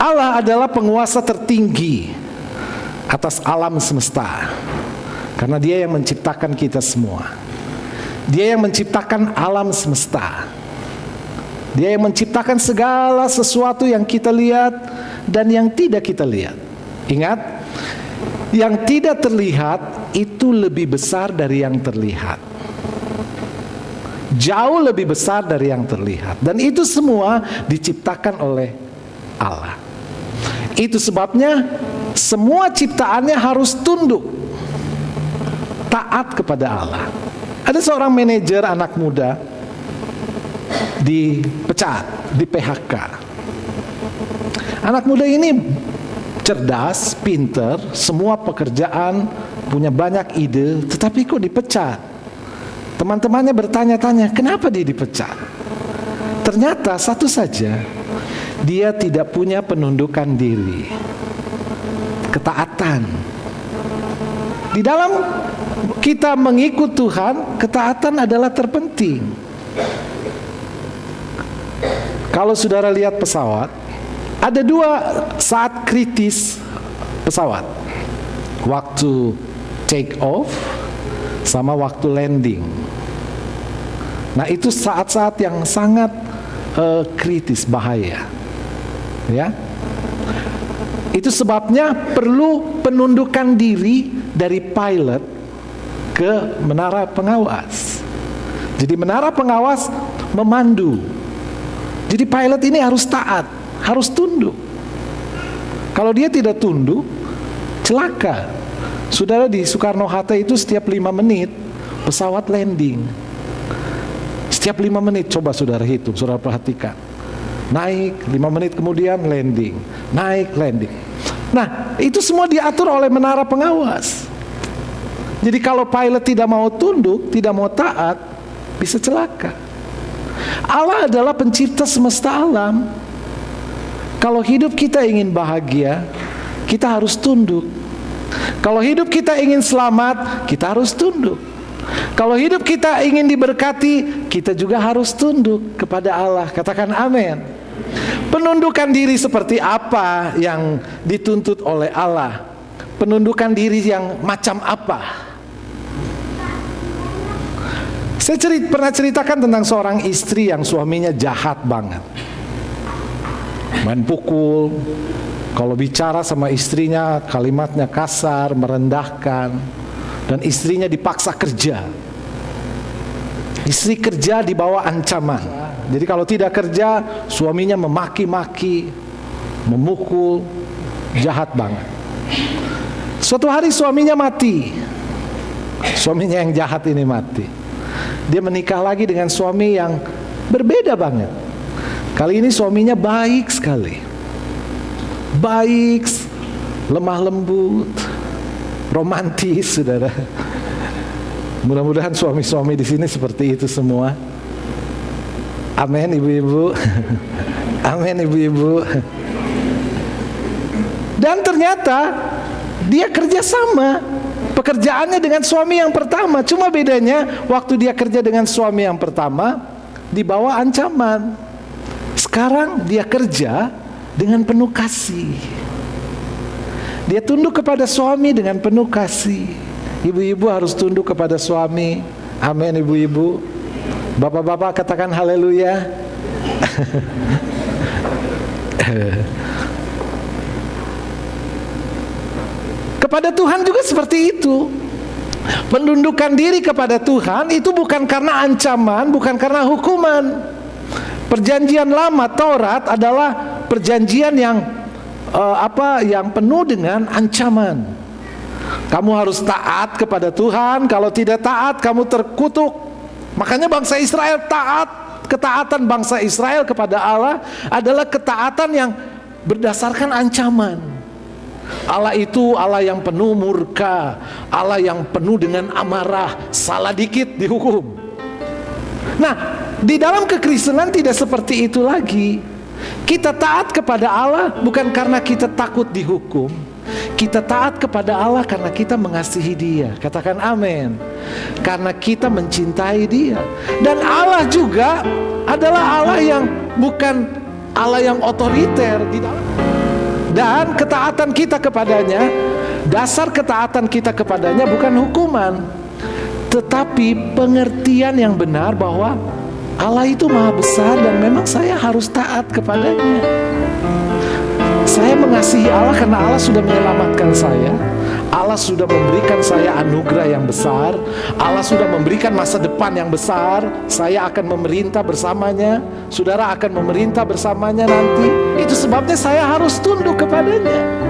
Allah adalah penguasa tertinggi atas alam semesta, karena Dia yang menciptakan kita semua. Dia yang menciptakan alam semesta. Dia yang menciptakan segala sesuatu yang kita lihat dan yang tidak kita lihat. Ingat, yang tidak terlihat itu lebih besar dari yang terlihat. Jauh lebih besar dari yang terlihat. Dan itu semua diciptakan oleh Allah. Itu sebabnya semua ciptaannya harus tunduk, taat kepada Allah. Ada seorang manajer anak muda dipecat, di PHK. Anak muda ini cerdas, pinter, semua pekerjaan, punya banyak ide, tetapi kok dipecat? Teman-temannya bertanya-tanya, kenapa dia dipecat? Ternyata satu saja, dia tidak punya penundukan diri, ketaatan. Di dalam kita mengikut Tuhan, ketaatan adalah terpenting. Kalau saudara lihat pesawat, ada dua saat kritis pesawat. Waktu take off sama waktu landing. Nah, itu saat-saat yang sangat kritis, bahaya. Ya. Itu sebabnya perlu penundukan diri dari pilot ke menara pengawas. Jadi menara pengawas memandu. Jadi pilot ini harus taat, harus tunduk. Kalau dia tidak tunduk, celaka. Saudara, di Soekarno-Hatta itu setiap 5 menit pesawat landing. Setiap 5 menit, coba saudara hitung, saudara perhatikan. Naik, 5 menit kemudian landing. Naik, landing. Nah, itu semua diatur oleh menara pengawas. Jadi kalau pilot tidak mau tunduk, tidak mau taat, bisa celaka. Allah adalah pencipta semesta alam. Kalau hidup kita ingin bahagia, kita harus tunduk. Kalau hidup kita ingin selamat, kita harus tunduk. Kalau hidup kita ingin diberkati, kita juga harus tunduk kepada Allah. Katakan amin. Penundukan diri seperti apa yang dituntut oleh Allah? Penundukan diri yang macam apa? Saya pernah ceritakan tentang seorang istri yang suaminya jahat banget, main pukul. Kalau bicara sama istrinya kalimatnya kasar, merendahkan. Dan istrinya dipaksa kerja. Istri kerja di bawah ancaman. Jadi kalau tidak kerja, suaminya memaki-maki, memukul, jahat banget. Suatu hari suaminya mati. Suaminya yang jahat ini mati. Dia menikah lagi dengan suami yang berbeda banget. Kali ini suaminya baik sekali. Baik, lemah lembut, romantis, saudara. Mudah-mudahan suami-suami di sini seperti itu semua. Amin, ibu-ibu. Amin, ibu-ibu. Dan ternyata dia kerja sama pekerjaannya dengan suami yang pertama. Cuma bedanya waktu dia kerja dengan suami yang pertama di bawah ancaman. Sekarang dia kerja dengan penuh kasih. Dia tunduk kepada suami dengan penuh kasih. Ibu-ibu harus tunduk kepada suami. Amin, ibu-ibu. Bapak-bapak katakan haleluya. Kepada Tuhan juga seperti itu. Menundukkan diri kepada Tuhan itu bukan karena ancaman, bukan karena hukuman. Perjanjian lama Taurat adalah perjanjian yang yang penuh dengan ancaman. Kamu harus taat kepada Tuhan, kalau tidak taat kamu terkutuk. Makanya bangsa Israel taat. Ketaatan bangsa Israel kepada Allah adalah ketaatan yang berdasarkan ancaman. Allah itu Allah yang penuh murka, Allah yang penuh dengan amarah, salah dikit dihukum. Nah, di dalam kekristenan tidak seperti itu lagi. Kita taat kepada Allah bukan karena kita takut dihukum. Kita taat kepada Allah karena kita mengasihi Dia. Katakan amin. Karena kita mencintai Dia. Dan Allah juga adalah Allah yang bukan Allah yang otoriter di dalam Dan ketaatan kita kepadanya, dasar ketaatan kita kepadanya bukan hukuman, tetapi pengertian yang benar bahwa Allah itu maha besar dan memang saya harus taat kepadanya. Saya mengasihi Allah karena Allah sudah menyelamatkan saya. Allah sudah memberikan saya anugerah yang besar. Allah sudah memberikan masa depan yang besar. Saya akan memerintah bersamanya. Saudara akan memerintah bersamanya nanti. Itu sebabnya saya harus tunduk kepadanya.